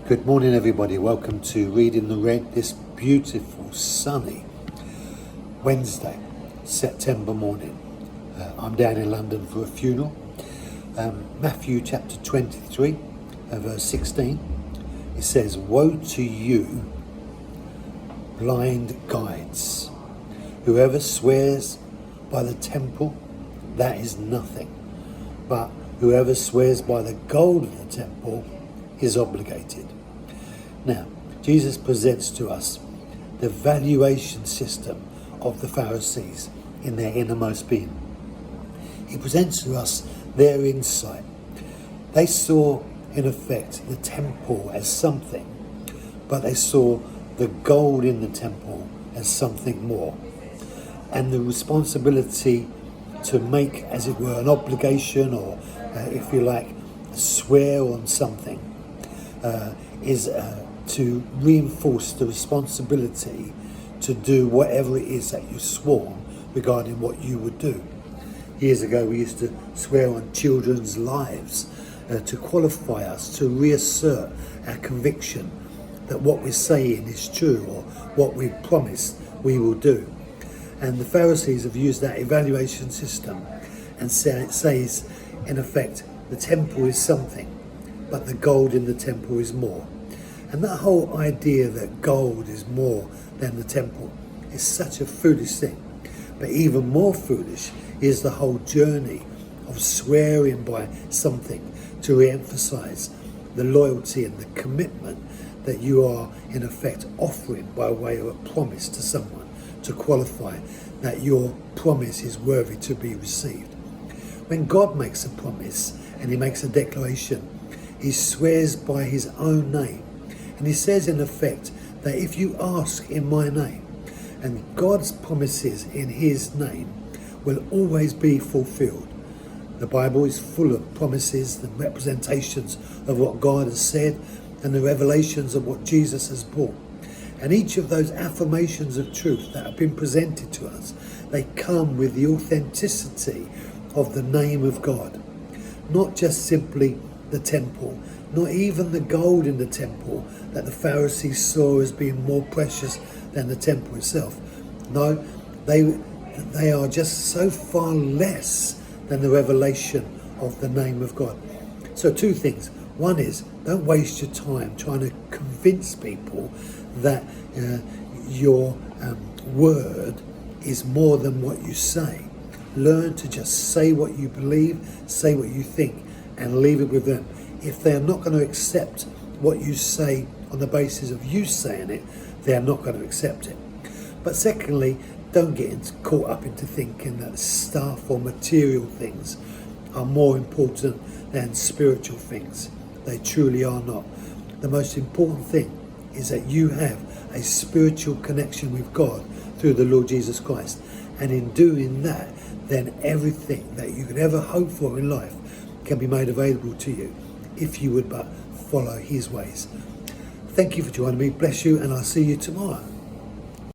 Good morning, everybody. Welcome to Reading the Red this beautiful sunny Wednesday, September morning. I'm down in London for a funeral. Matthew chapter 23, verse 16. It says, "Woe to you, blind guides! Whoever swears by the temple, that is nothing. But whoever swears by the gold of the temple is obligated." Now, Jesus presents to us the valuation system of the Pharisees in their innermost being. He presents to us their insight. They saw, in effect, the temple as something, but they saw the gold in the temple as something more. And the responsibility to make, as it were, an obligation, or if you like, swear on something, is to reinforce the responsibility to do whatever it is that you swore regarding what you would do. Years ago, we used to swear on children's lives to qualify us, to reassert our conviction that what we're saying is true, or what we've promised we will do. And the Pharisees have used that evaluation system and it says, in effect, the temple is something, but the gold in the temple is more. And that whole idea that gold is more than the temple is such a foolish thing. But even more foolish is the whole journey of swearing by something to re-emphasize the loyalty and the commitment that you are, in effect, offering by way of a promise to someone to qualify that your promise is worthy to be received. When God makes a promise and he makes a declaration, he swears by his own name. And he says, in effect, that if you ask in my name, and God's promises in his name will always be fulfilled. The Bible is full of promises, the representations of what God has said, and the revelations of what Jesus has brought. And each of those affirmations of truth that have been presented to us, they come with the authenticity of the name of God. Not just simply the temple, not even the gold in the temple that the Pharisees saw as being more precious than the temple itself. No, they are just so far less than the revelation of the name of God. So two things. One is, don't waste your time trying to convince people that your word is more than what you say. Learn to just say what you believe, say what you think, and leave it with them. If they are not going to accept what you say on the basis of you saying it, they are not going to accept it. But secondly, don't get caught up into thinking that stuff or material things are more important than spiritual things. They truly are not. The most important thing is that you have a spiritual connection with God through the Lord Jesus Christ. And in doing that, then everything that you could ever hope for in life can be made available to you if you would but follow his ways. Thank you for joining me. Bless you, and I'll see you tomorrow.